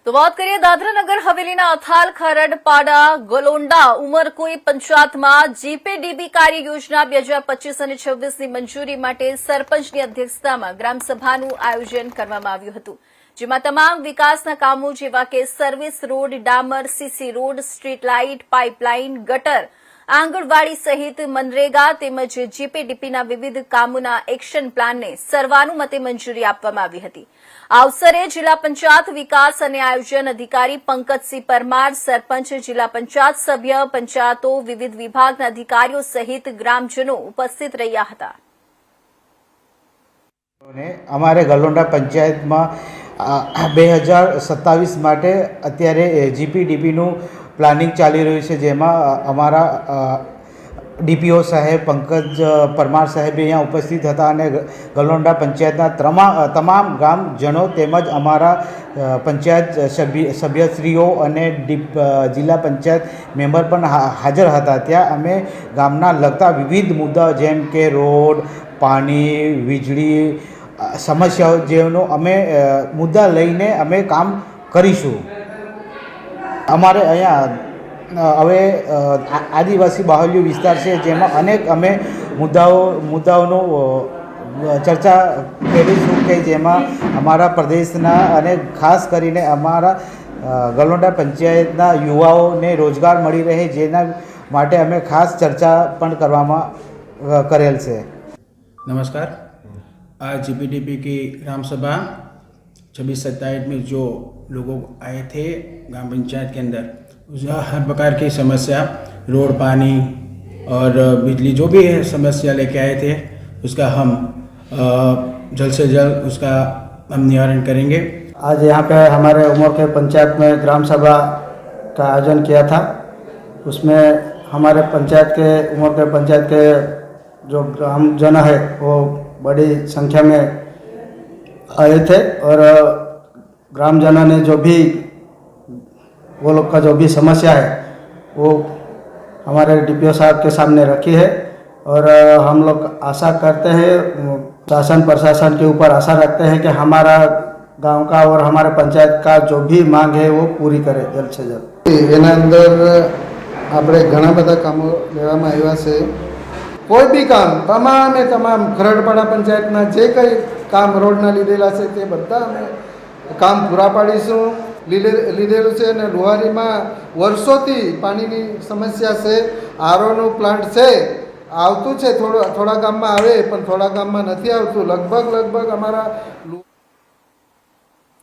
તો વાત કરીએ દાદરાનગર હવેલીના અથાલ ખરડ પાડા ગલોંડા ઉમરકોઈ પંચાયતમાં જીપીડીબી કાર્ય યોજના 2025 અને 26ની મંજૂરી માટે સરપંચની અધ્યક્ષતામાં ગ્રામસભાનું આયોજન કરવામાં આવ્યું હતું, જેમાં તમામ વિકાસના કામો જેવા કે સર્વિસ રોડ, ડામર, CC road, street light, pipeline, ગટર, આંગણવાડી સહિત મનરેગા તેમજ જીપીડીપીના વિવિધ કામોના એક્શન પ્લાનને સર્વાનુમતે મંજૂરી આપવામાં આવી હતી। આ અવસરે જિલ્લા પંચાયત વિકાસ અને આયોજન અધિકારી પંકજસિંહ પરમાર, સરપંચ, જિલ્લા પંચાયત સભ્ય, પંચાયતો, વિવિધ વિભાગના અધિકારીઓ સહિત ગ્રામજનો ઉપસ્થિત રહ્યા હતા। અમારે ગલોંડા પંચાયતમાં 2027 માટે અત્યારે જીપીડીપીનું પ્લાનિંગ ચાલી રહ્યું છે, જેમાં અમારા ડીપીઓ સાહેબ પંકજ પરમાર સાહેબ અહીંયા ઉપસ્થિત હતા અને ગલોંડા પંચાયતના તમામ ગ્રામજનો તેમજ અમારા પંચાયત સભ્યશ્રીઓ અને જિલ્લા પંચાયત મેમ્બર પણ હાજર હતા। ત્યાં અમે ગામના લગતા વિવિધ મુદ્દાઓ જેમ કે રોડ, પાણી, વીજળી સમસ્યાઓ જેવનો અમે મુદ્દા લઈને અમે કામ કરીશું। અમારે અહીંયા હવે આદિવાસી બાહુલ્ય વિસ્તાર છે, જેમાં અનેક અમે મુદ્દાઓનો ચર્ચા કરીશું કે જેમાં અમારા પ્રદેશના અને ખાસ કરીને અમારા ગલોંડા પંચાયતના યુવાઓને રોજગાર મળી રહે, જેના માટે અમે ખાસ ચર્ચા પણ કરવામાં કરેલ છે। नमस्कार। आज जीपीडीपी की ग्राम सभा 26-27 में जो लोग आए थे ग्राम पंचायत के अंदर, हर प्रकार की समस्या, रोड, पानी और बिजली जो भी है समस्या लेके आए थे, उसका हम जल्द से जल्द उसका हम निवारण करेंगे। आज यहाँ पे हमारे उमर के पंचायत में ग्राम सभा का आयोजन किया था। उसमें हमारे पंचायत के उमर के पंचायत के जो ग्रामजन है वो बड़ी संख्या में आए थे और ग्रामजनों ने जो भी वो लोग का जो भी समस्या है वो हमारे डीपीओ साहब के सामने रखी है और हम लोग आशा करते हैं, शासन प्रशासन के ऊपर आशा रखते हैं कि हमारा गांव का और हमारे पंचायत का जो भी मांग है वो पूरी करे जल्द से जल्द। એના અંદર આપણે ઘણા બધા કામો લેવામાં આવ્યા છે। કોઈ બી કામ તમામ ખરડપાડા પંચાયતના જે કંઈ કામ રોડના લીધેલા છે તે બધા અમે કામ પૂરા પાડીશું। લીધેલું છે અને લુહારીમાં વર્ષોથી પાણીની સમસ્યા છે। આરઓનું પ્લાન્ટ છે, આવતું છે, થોડા ગામમાં આવે પણ થોડા ગામમાં નથી આવતું। લગભગ અમારા